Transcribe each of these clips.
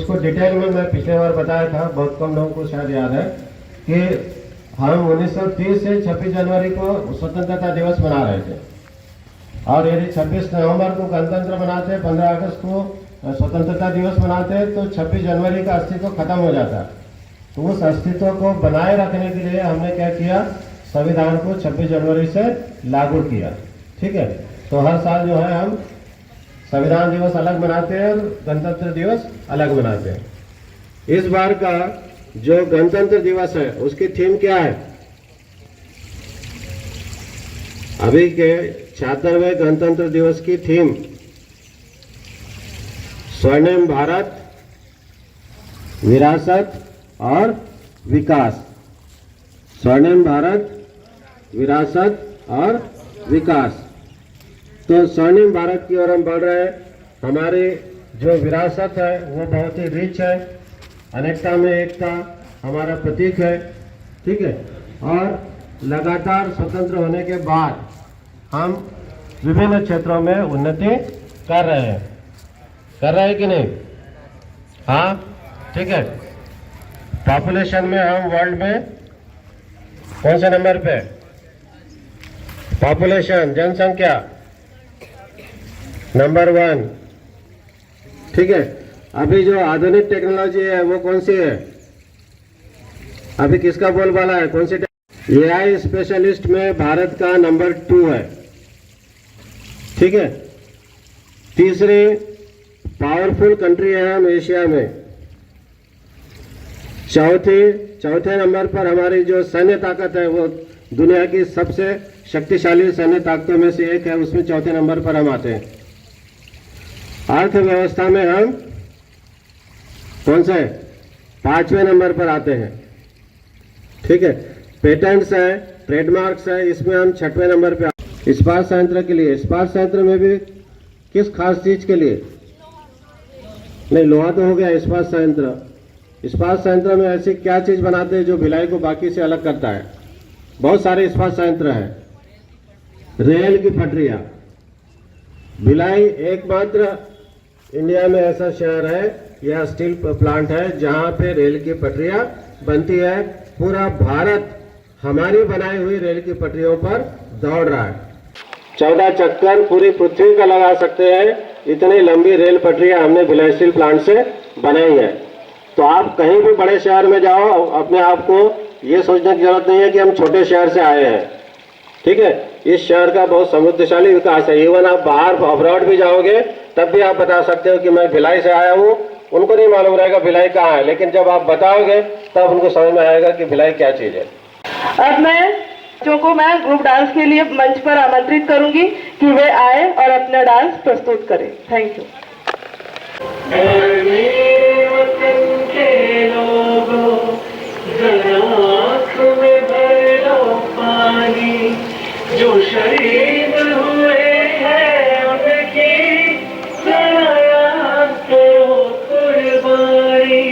इसको डिटेल में मैं पिछले बार बताया था, बहुत कम लोगों को शायद याद है कि हम 1930 से 26 जनवरी को स्वतंत्रता दिवस मना रहे थे, और यदि 26 नवंबर को गणतंत्र मनाते, 15 अगस्त को स्वतंत्रता दिवस मनाते, तो 26 जनवरी का अस्तित्व खत्म हो जाता। तो उस अस्तित्व को बनाए रखने के लिए हमने क्या किया, संविधान को 26 जनवरी से लागू किया। ठीक है, तो हर साल जो है हम संविधान दिवस अलग मनाते हैं और गणतंत्र दिवस अलग मनाते हैं। इस बार का जो गणतंत्र दिवस है उसकी थीम क्या है? अभी के 76वें गणतंत्र दिवस की थीम स्वर्णिम भारत, विरासत और विकास। स्वर्णिम भारत, विरासत और विकास। तो स्वर्णिम भारत की ओर हम बढ़ रहे हैं। हमारी जो विरासत है वो बहुत ही रिच है, अनेकता में एकता हमारा प्रतीक है। ठीक है, और लगातार स्वतंत्र होने के बाद हम विभिन्न क्षेत्रों में उन्नति कर रहे हैं कि नहीं? हाँ, ठीक है। पॉपुलेशन में हम वर्ल्ड में कौन से नंबर पे? पॉपुलेशन, जनसंख्या नंबर 1। ठीक है, अभी जो आधुनिक टेक्नोलॉजी है वो कौन सी है? अभी किसका बोलबाला है? कौन सी? एआई स्पेशलिस्ट में भारत का नंबर 2 है। ठीक है, तीसरी पावरफुल कंट्री है हम एशिया में। चौथे नंबर पर हमारी जो सैन्य ताकत है वो दुनिया की सबसे शक्तिशाली सैन्य ताकतों में से एक है, उसमें चौथे नंबर पर हम आते हैं। अर्थव्यवस्था में हम कौन से? 5वें नंबर पर आते हैं। ठीक है, पेटेंट्स है, ट्रेडमार्क्स है, इसमें हम 6वें नंबर पे। इस्पात संयंत्र के लिए, इस्पात संयंत्र में भी किस खास चीज के लिए? नहीं, लोहा तो हो गया इस्पात संयंत्र। इस्पात संयंत्र में ऐसी क्या चीज बनाते हैं जो भिलाई को बाकी से अलग करता है? बहुत सारे इस्पात संयंत्र है। रेल की पटरियां, भिलाई एकमात्र इंडिया में ऐसा शहर है या स्टील प्लांट है जहां पे रेल की पटरियां बनती है। पूरा भारत हमारी बनाई हुई रेल की पटरियों पर दौड़ रहा है। 14 चक्कर पूरी पृथ्वी का लगा सकते हैं, इतनी लंबी रेल पटरियां हमने भिलाई स्टील प्लांट से बनाई है। तो आप कहीं भी बड़े शहर में जाओ, अपने आप को ये सोचने की जरूरत नहीं है कि हम छोटे शहर से आए हैं। ठीक है, इस शहर का बहुत समृद्धशाली विकास है। इवन आप बाहर अब्रॉड भी जाओगे तब भी आप बता सकते हो कि मैं भिलाई से आया हूँ। उनको नहीं मालूम रहेगा भिलाई कहाँ है, लेकिन जब आप बताओगे तब उनको समझ में आएगा कि भिलाई क्या चीज है। अब मैं बच्चों को मैं ग्रुप डांस के लिए मंच पर आमंत्रित करूंगी कि वे आए और अपना डांस प्रस्तुत करें। Thank you. जो शहीद हुए हैं उनकी सलायात करो कुर्बानी।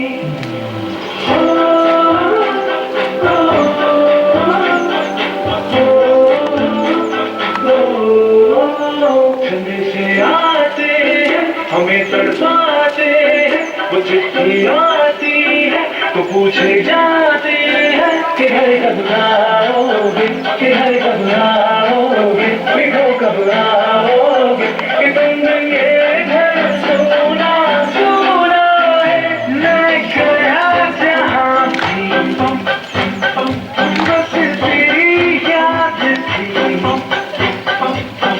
ठंडे से आते हैं हमें तड़पाते हैं, वो चिट्ठी आती है तो पूछे जाते हैं कि घर कब आओगे, कि घर कब आओगे, मिठो कब आओगे, कि तुमने ये घर सोना सोना है। मैं गया जहाँ थी बस तेरी याद थी,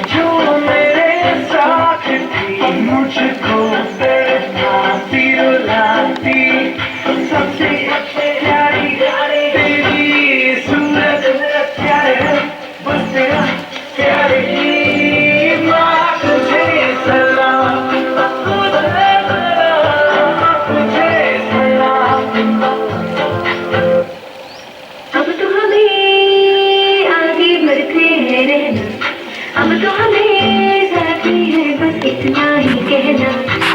जो मेरे साथ थी, मुझको तड़पाती रुलाती, सबसे प्यारी तेरी सूरत प्यारे, बस तेरा प्यारी माँ तुझे सलाम, तुझे सलाम। अब तो हमें आगे बढ़ते हैं रहना, अब तो हमें साथी है बस इतना ही कहना।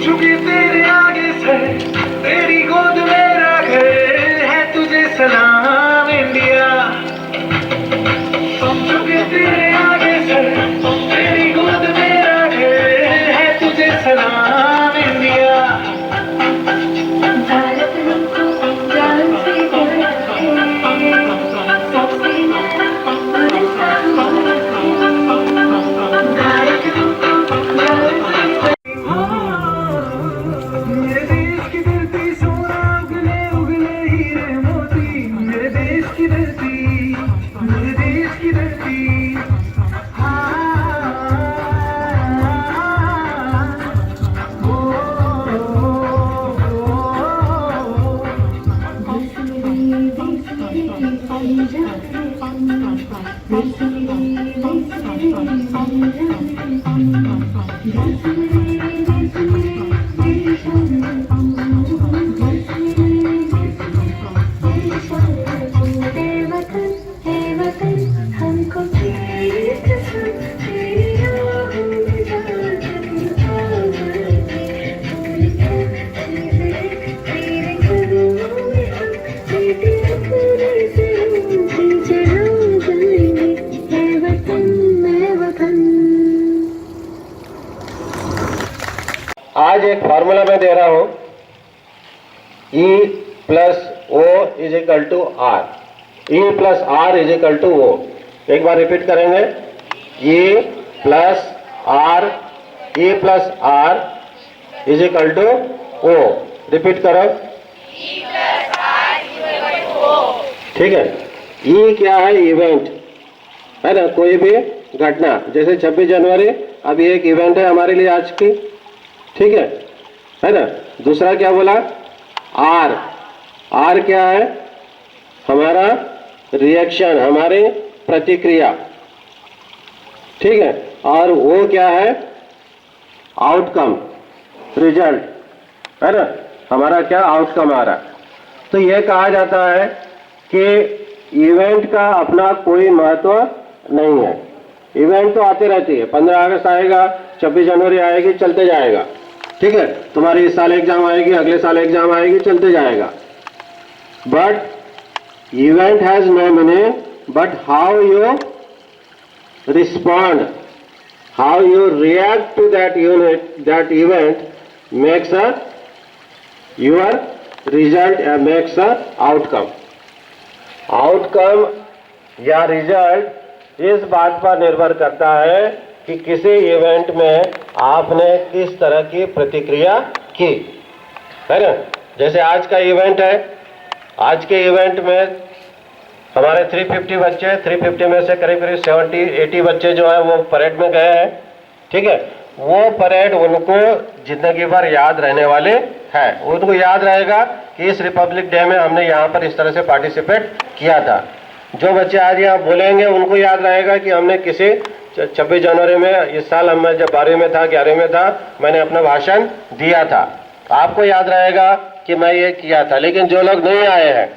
चुकी तेरे आगे से तेरी गोद मेरा घर है, तुझे सलाम इंडिया। चुकी तेरे आगे से तेरी गोद मेरा घर है, तुझे सलाम इंडिया। हमको तेरी कसम तेरी राहों में जाकर तेरे कदमों में हम तेरे अपने से पीछे हो जाएंगे है वतन मैं वतन। आज एक फॉर्मूला मैं दे रहा हूं, E plus O is equal to R, E plus R is equal to O। एक बार रिपीट करेंगे, E plus R is equal to O। Repeat करो, ठीक है। E क्या है? इवेंट है ना, कोई भी घटना। जैसे 26 जनवरी अभी एक इवेंट है हमारे लिए आज की, ठीक है ना। दूसरा क्या बोला? आर क्या है? हमारा रिएक्शन, हमारी प्रतिक्रिया, ठीक है। और वो क्या है? आउटकम, रिजल्ट, है ना। हमारा क्या आउटकम आ रहा। तो ये कहा जाता है कि इवेंट का अपना कोई महत्व नहीं है। इवेंट तो आते रहती है, 15 अगस्त आएगा, 26 जनवरी आएगी, चलते जाएगा, ठीक है। तुम्हारी इस साल एग्जाम आएगी, अगले साल एग्जाम आएगी, चलते जाएगा। But event has no meaning, but how you respond, how you react to that event makes a your result, makes a outcome. Outcome या रिजल्ट इस बात पर निर्भर करता है कि किसी इवेंट में आपने किस तरह की प्रतिक्रिया की, है ना। जैसे आज का इवेंट है, आज के इवेंट में हमारे 350 बच्चे, 350 में से करीब करीब 70-80 बच्चे जो है वो परेड में गए हैं, ठीक है। वो परेड उनको जिंदगी भर याद रहने वाले है। उनको याद रहेगा कि इस रिपब्लिक डे में हमने यहाँ पर इस तरह से पार्टिसिपेट किया था। जो बच्चे आज यहाँ बोलेंगे उनको याद रहेगा कि हमने किसी 26 जनवरी में इस साल मैं जब 12वीं में था, 11वीं में था, मैंने अपना भाषण दिया था। आपको याद रहेगा कि मैं ये किया था। लेकिन जो लोग नहीं आए हैं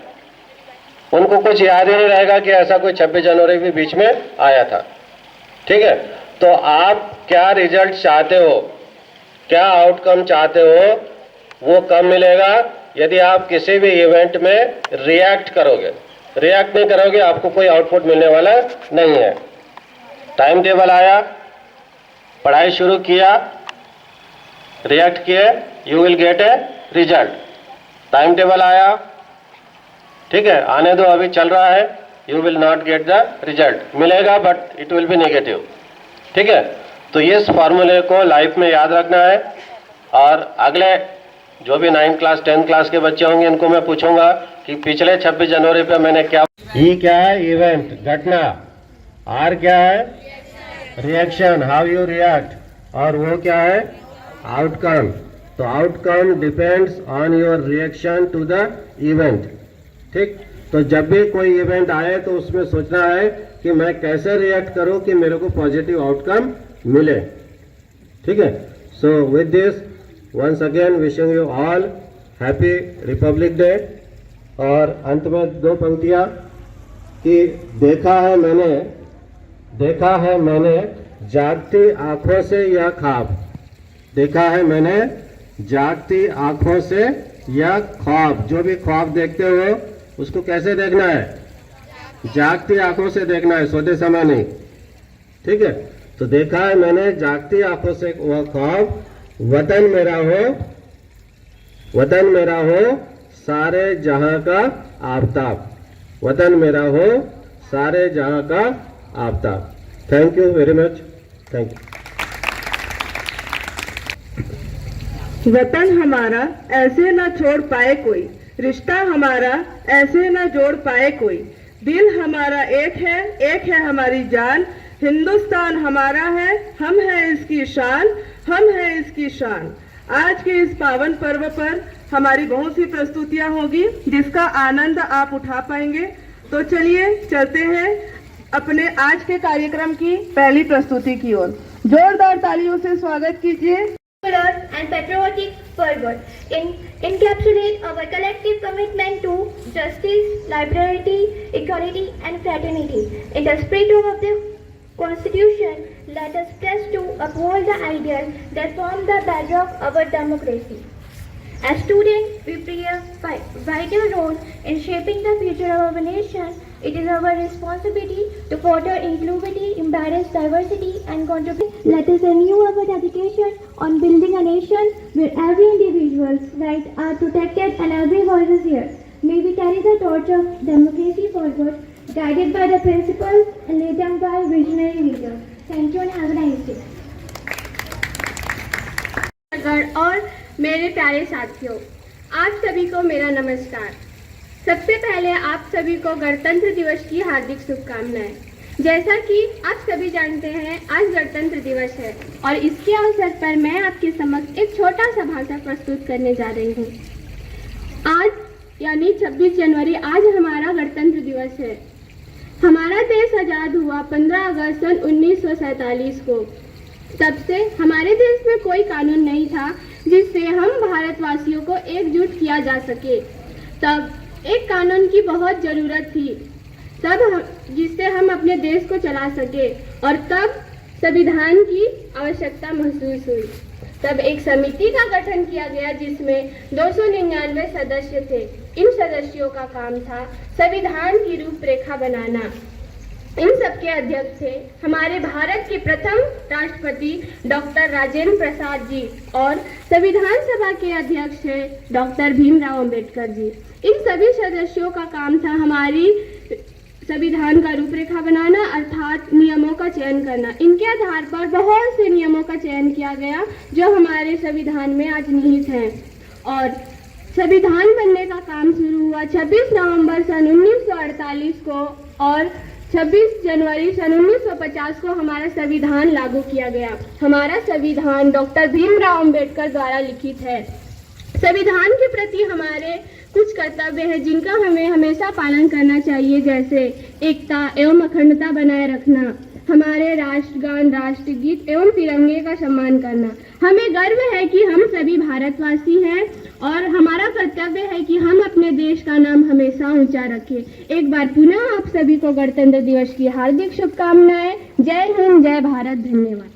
उनको कुछ याद ही नहीं रहेगा कि ऐसा कोई 26 जनवरी भी बीच में आया था, ठीक है। तो आप क्या रिजल्ट चाहते हो, क्या आउटकम चाहते हो, वो कब मिलेगा? यदि आप किसी भी इवेंट में रिएक्ट करोगे। रिएक्ट नहीं करोगे, आपको कोई आउटपुट मिलने वाला नहीं है। टाइम टेबल आया, पढ़ाई शुरू किया, रिएक्ट किए, you will get a result. Time table आया, ठीक है, आने दो, अभी चल रहा है, you will not get the result. मिलेगा but it will be negative, ठीक है। तो इस फॉर्मूले को लाइफ में याद रखना है। और अगले जो भी 9th क्लास 10th क्लास के बच्चे होंगे इनको मैं पूछूंगा कि पिछले 26 जनवरी पे मैंने क्या। ई क्या है? इवेंट, घटना। आर क्या है? Reaction, how you react. और वो क्या है? आउटकम। तो outcome depends on your reaction to the event, ठीक। तो जब भी कोई इवेंट आए तो उसमें सोचना है कि मैं कैसे रिएक्ट करूं कि मेरे को पॉजिटिव आउटकम मिले, ठीक है। So with this once again wishing you all happy Republic Day. और अंत में 2 पंक्तियां कि देखा है मैंने जागती आंखों से यह ख्वाब। देखा है मैंने जागती आंखों से यह ख्वाब। जो भी ख्वाब देखते हो उसको कैसे देखना है? जागती आंखों से देखना है, सोते समय नहीं, ठीक है। तो देखा है मैंने जागती आंखों से वह ख्वाब, वतन मेरा हो सारे जहां का आफताब। वतन मेरा हो सारे जहां का Aftab. Thank you very much, thank you. वतन हमारा ऐसे न छोड़ पाए कोई, रिश्ता हमारा ऐसे न जोड़ पाए कोई। दिल हमारा एक है हमारी जान। हिंदुस्तान हमारा है, हम हैं इसकी शान, हम हैं इसकी शान। आज के इस पावन पर्व पर हमारी बहुत सी प्रस्तुतियां होगी जिसका आनंद आप उठा पाएंगे। तो चलिए चलते हैं अपने आज के कार्यक्रम की पहली प्रस्तुति की ओर जोरदार तालियों से स्वागत कीजिए। And patriotic fervor encapsulate our collective commitment to justice, liberty, equality, and fraternity. In the spirit of the Constitution, let us press to uphold the ideals that form the bedrock of our democracy. As students, we play a vital role in shaping the future of our nation. It is our responsibility to foster inclusivity, embrace diversity, and contribute. Let us renew our dedication on building a nation where every individual's rights are protected and every voice is heard. May we carry the torch of democracy forward, guided by the principles laid down by visionary leaders. Thank you and have a nice day. और मेरे प्यारे साथियों, आप सभी को मेरा नमस्कार। सबसे पहले आप सभी को गणतंत्र दिवस की हार्दिक शुभकामनाएं। जैसा कि आप सभी जानते हैं, आज गणतंत्र दिवस है और इसके अवसर पर मैं आपके समक्ष एक छोटा सा भाषण प्रस्तुत करने जा रही हूँ। आज यानी 26 जनवरी आज हमारा गणतंत्र दिवस है। हमारा देश आज़ाद हुआ 15 अगस्त सन 1947 को। तब से हमारे देश में कोई कानून नहीं था जिससे हम भारतवासियों को एकजुट किया जा सके। तब एक कानून की बहुत ज़रूरत थी जिससे हम अपने देश को चला सके और तब संविधान की आवश्यकता महसूस हुई। तब एक समिति का गठन किया गया जिसमें 299 सदस्य थे। इन सदस्यों का काम था संविधान की रूपरेखा बनाना। इन सबके अध्यक्ष थे हमारे भारत के प्रथम राष्ट्रपति डॉक्टर राजेंद्र प्रसाद जी और संविधान सभा के अध्यक्ष हैं डॉक्टर भीमराव अंबेडकर जी। इन सभी सदस्यों का काम था हमारी संविधान का रूपरेखा बनाना, अर्थात नियमों का चयन करना। इनके आधार पर बहुत से नियमों का चयन किया गया जो हमारे संविधान में आज निहित हैं और संविधान बनने का काम शुरू हुआ 26 नवंबर सन 1948 को और 26 जनवरी सन 1950 को हमारा संविधान लागू किया गया। हमारा संविधान डॉक्टर भीमराव अंबेडकर द्वारा लिखित है। संविधान के प्रति हमारे कुछ कर्तव्य हैं जिनका हमें हमेशा पालन करना चाहिए, जैसे एकता एवं अखंडता बनाए रखना, हमारे राष्ट्रगान, राष्ट्रगीत एवं तिरंगे का सम्मान करना। हमें गर्व है कि हम सभी भारतवासी हैं और हमारा कर्तव्य है कि हम अपने देश का नाम हमेशा ऊंचा रखें। एक बार पुनः आप सभी को गणतंत्र दिवस की हार्दिक शुभकामनाएं। जय हिंद, जय भारत, धन्यवाद।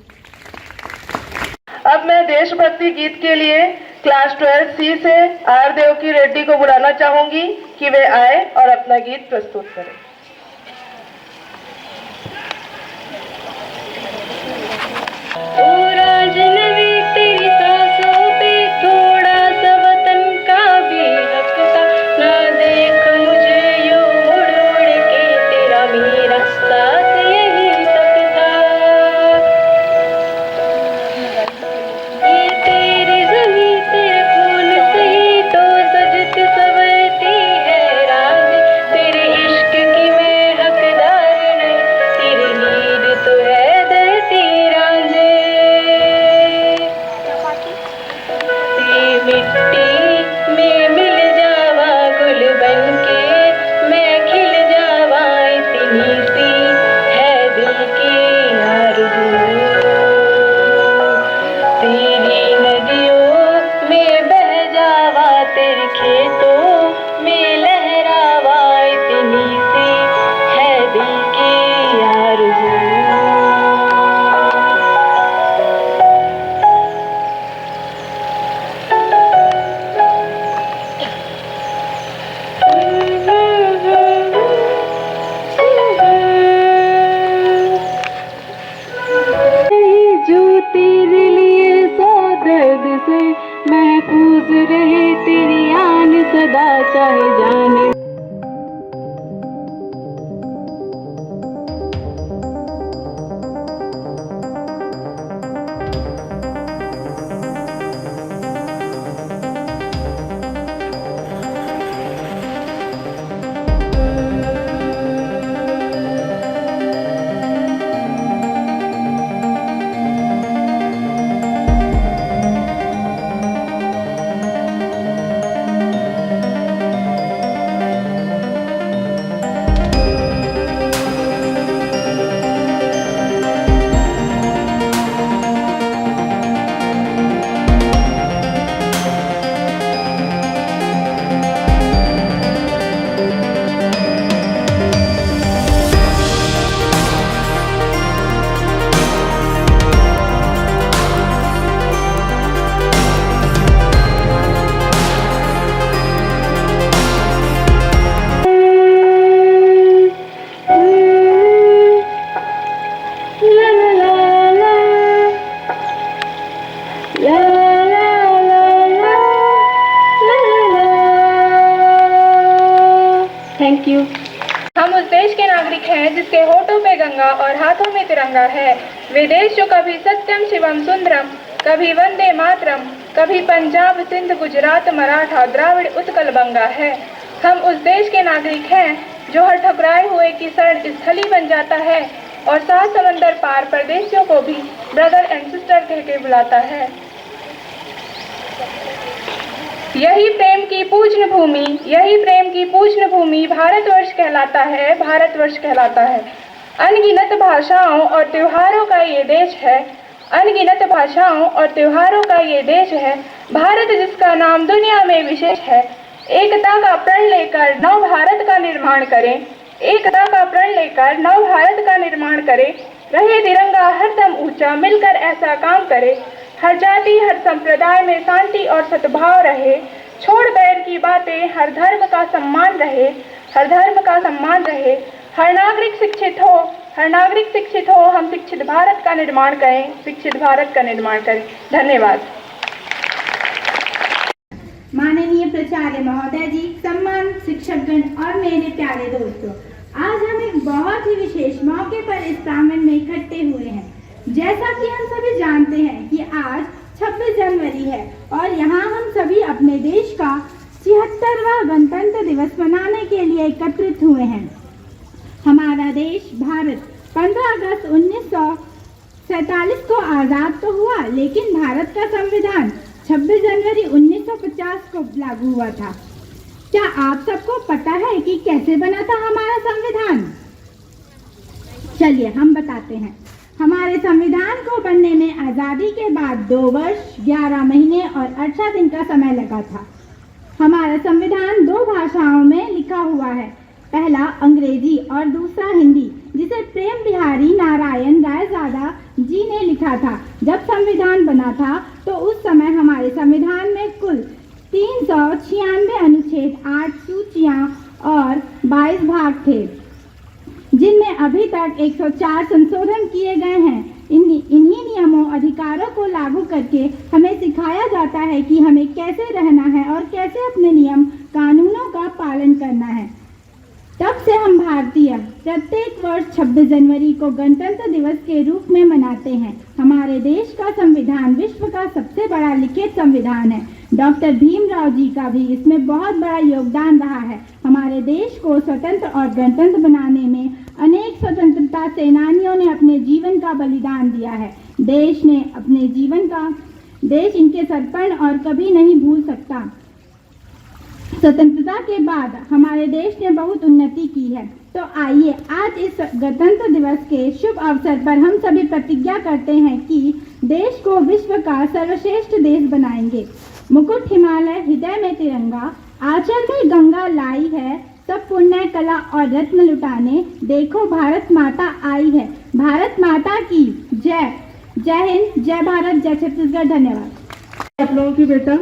अब मैं देशभक्ति गीत के लिए क्लास 12 सी से आर देवकी रेड्डी को बुलाना चाहूंगी कि वे आए और अपना गीत प्रस्तुत करें। तेरी सांसों पे थोड़ा सा वतन का भी हक था, ना देख मुझे यूं मुड़ मुड़ के, तेरा मेरा साथ यही तक था। ये तेरी ज़मीं तेरे खून से ही तो सजती संवरती है रानी, तेरे इश्क की गंगा और हाथों में तिरंगा है। वे देश जो कभी सत्यम शिवम सुंदरम, कभी वंदे मातरम, कभी पंजाब सिंध गुजरात मराठा द्राविड़ उत्कल बंगा है। हम उस देश के नागरिक हैं जो हर ठुकराए हुए की शरण स्थली बन जाता है और 7 समंदर पार परदेशियों को भी ब्रदर एंड सिस्टर कह के बुलाता है। यही प्रेम की पूज्य भूमि, यही प्रेम की पूज्य भूमि भारतवर्ष कहलाता है, भारतवर्ष कहलाता है। अनगिनत भाषाओं और त्योहारों का ये देश है, अनगिनत भाषाओं और त्योहारों का ये देश है, भारत जिसका नाम दुनिया में विशेष है। एकता का प्रण लेकर नव भारत का निर्माण करें, एकता का प्रण लेकर नव भारत का निर्माण करें। रहे तिरंगा हरदम ऊंचा, मिलकर ऐसा काम करे। हर जाति हर संप्रदाय में शांति और सद्भाव रहे। छोड़ बैर की बातें, हर धर्म का सम्मान रहे, हर धर्म का सम्मान रहे। हर नागरिक शिक्षित हो, हर नागरिक शिक्षित हो। हम शिक्षित भारत का निर्माण करें, शिक्षित भारत का निर्माण करें। धन्यवाद। माननीय प्राचार्य महोदय जी, सम्मान शिक्षकगण और मेरे प्यारे दोस्तों, आज हम एक बहुत ही विशेष मौके पर इस प्रांगण में इकट्ठे हुए हैं। जैसा कि हम सभी जानते हैं कि आज 26 जनवरी है और यहाँ हम सभी अपने देश का 76वां गणतंत्र दिवस मनाने के लिए एकत्रित हुए हैं। हमारा देश भारत 15 अगस्त 1947 को आज़ाद तो हुआ, लेकिन भारत का संविधान 26 जनवरी 1950 को लागू हुआ था। क्या आप सबको पता है कि कैसे बना था हमारा संविधान? चलिए हम बताते हैं। हमारे संविधान को बनने में आज़ादी के बाद 2 वर्ष 11 महीने और 18 दिन का समय लगा था। हमारा संविधान 2 भाषाओं में लिखा हुआ है, पहला अंग्रेजी और दूसरा हिंदी, जिसे प्रेम बिहारी नारायण रायजादा जी ने लिखा था। जब संविधान बना था तो उस समय हमारे संविधान में कुल 396 अनुच्छेद, 8 सूचियां और 22 भाग थे, जिनमें अभी तक 104 संशोधन किए गए हैं। इन्हीं नियमों अधिकारों को लागू करके हमें सिखाया जाता है कि हमें कैसे रहना है और कैसे अपने नियम कानूनों का पालन करना है। तब से हम भारतीय प्रत्येक वर्ष 26 जनवरी को गणतंत्र दिवस के रूप में मनाते हैं। हमारे देश का संविधान विश्व का सबसे बड़ा लिखित संविधान है। डॉक्टर भीमराव जी का भी इसमें बहुत बड़ा योगदान रहा है। हमारे देश को स्वतंत्र और गणतंत्र बनाने में अनेक स्वतंत्रता सेनानियों ने अपने जीवन का बलिदान दिया है। देश इनके समर्पण और कभी नहीं भूल सकता। स्वतंत्रता के बाद हमारे देश ने बहुत उन्नति की है। तो आइए आज इस गणतंत्र दिवस के शुभ अवसर पर हम सभी प्रतिज्ञा करते हैं कि देश को विश्व का सर्वश्रेष्ठ देश बनाएंगे। मुकुट हिमालय, हृदय में तिरंगा, आंचल में गंगा लाई है, सब पुण्य कला और रत्न लुटाने, देखो भारत माता आई है। भारत माता की जय। जय हिंद, जय भारत, जय छत्तीसगढ़। धन्यवाद। आप लोगों की बेटा,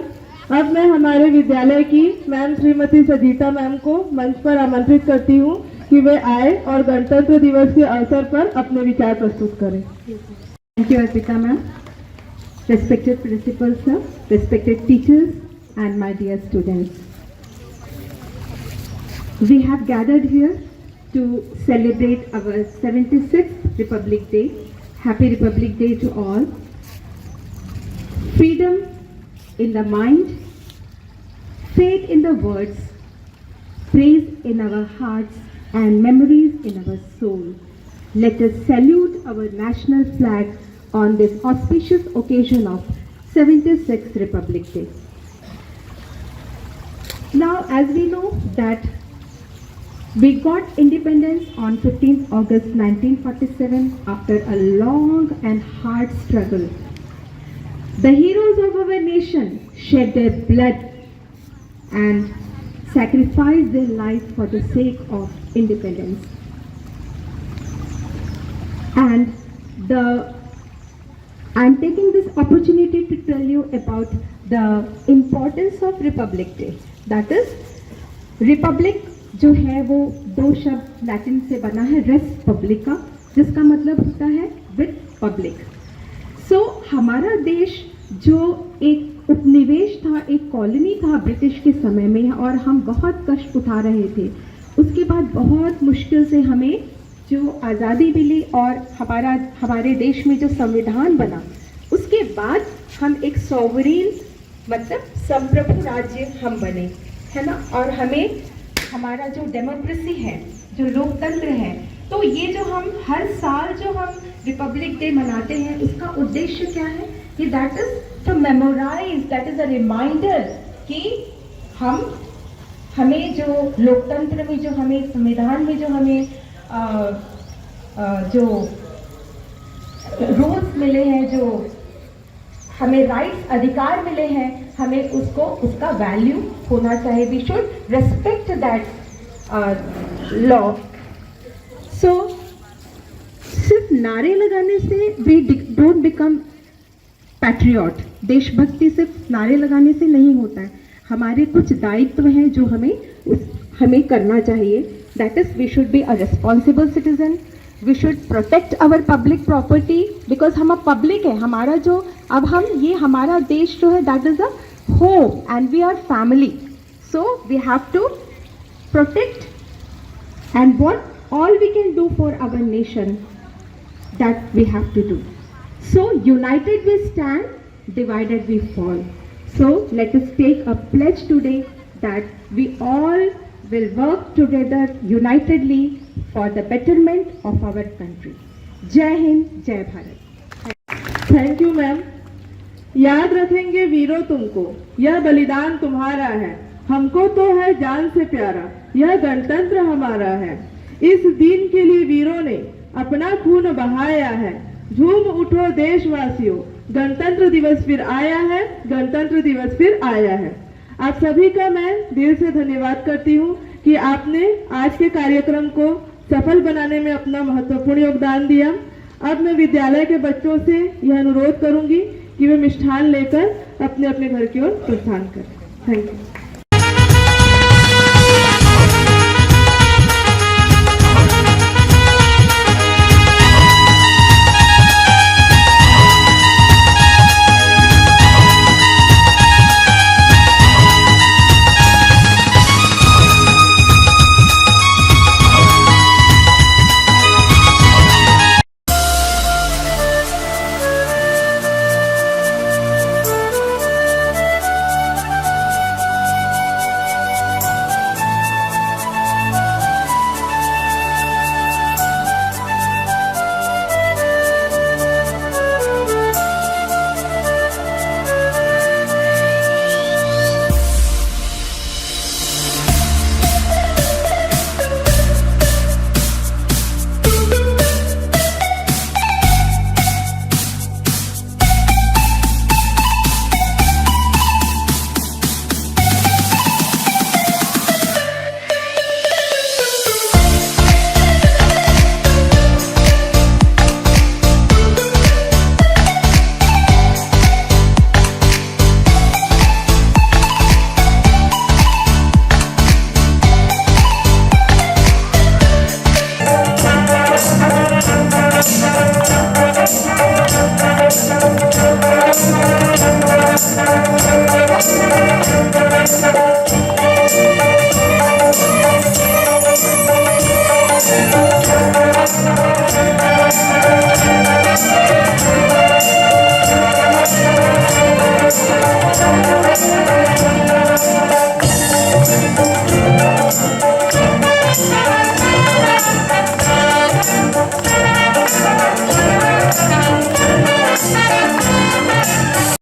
अब मैं हमारे विद्यालय की मैम श्रीमती सजीता मैम को मंच पर आमंत्रित करती हूँ कि वे आए और गणतंत्र दिवस के अवसर पर अपने विचार प्रस्तुत करें। Thank you, Arpita ma'am. Respected principal sir, respected teachers and my dear students. We have gathered here to celebrate our 76th Republic Day. Happy Republic Day to all. Freedom in the mind, faith in the words, praise in our hearts and memories in our soul. Let us salute our national flag on this auspicious occasion of 76th Republic Day. Now, as we know that we got independence on 15th August 1947 after a long and hard struggle. The heroes of our nation shed their blood and sacrificed their life for the sake of independence. And I'm taking this opportunity to tell you about the importance of Republic Day. That is, Republic जो है वो 2 शब्द Latin से बना है, race पब्लिका, जिसका मतलब होता है विद पब्लिक। सो हमारा देश जो एक उपनिवेश था, एक कॉलोनी था ब्रिटिश के समय में, और हम बहुत कष्ट उठा रहे थे। उसके बाद बहुत मुश्किल से हमें जो आज़ादी मिली और हमारे देश में जो संविधान बना, उसके बाद हम एक सॉवरेन मतलब संप्रभु राज्य हम बने, है ना। और हमें हमारा जो डेमोक्रेसी है, जो लोकतंत्र है, तो ये जो हम हर साल जो हम रिपब्लिक डे मनाते हैं, उसका उद्देश्य क्या है कि that is to memorise, that is a reminder कि हमें जो लोकतंत्र में, जो हमें संविधान में, जो हमें जो रूल्स मिले हैं, जो हमें राइट्स, अधिकार मिले हैं, हमें उसका वैल्यू होना चाहिए। We should respect that law. So सिर्फ नारे लगाने से वी डोंट बिकम पैट्रियट। देशभक्ति सिर्फ नारे लगाने से नहीं होता है, हमारे कुछ दायित्व हैं जो हमें करना चाहिए। That is we should be a responsible citizen, we should protect our public property, because हम पब्लिक है, हमारा जो अब हम ये हमारा देश जो है that is a home and we are family, so we have to protect and what all we can do for our nation, that we have to do. So united we stand, divided we fall. So let us take a pledge today that we all will work together unitedly for the betterment of our country. जय हिंद, जय Bharat. Thank you ma'am. याद रखेंगे वीरों तुमको, यह बलिदान तुम्हारा है, हमको तो है जान से प्यारा, यह गणतंत्र हमारा है। इस दिन के लिए वीरों ने अपना खून बहाया है, झूम उठो देशवासियों, गणतंत्र दिवस फिर आया है, गणतंत्र दिवस फिर आया है। आप सभी का मैं दिल से धन्यवाद करती हूँ कि आपने आज के कार्यक्रम को सफल बनाने में अपना महत्वपूर्ण योगदान दिया। अब मैं विद्यालय के बच्चों से यह अनुरोध करूंगी कि वे मिष्ठान लेकर अपने अपने घर की ओर प्रस्थान करें। Thank you.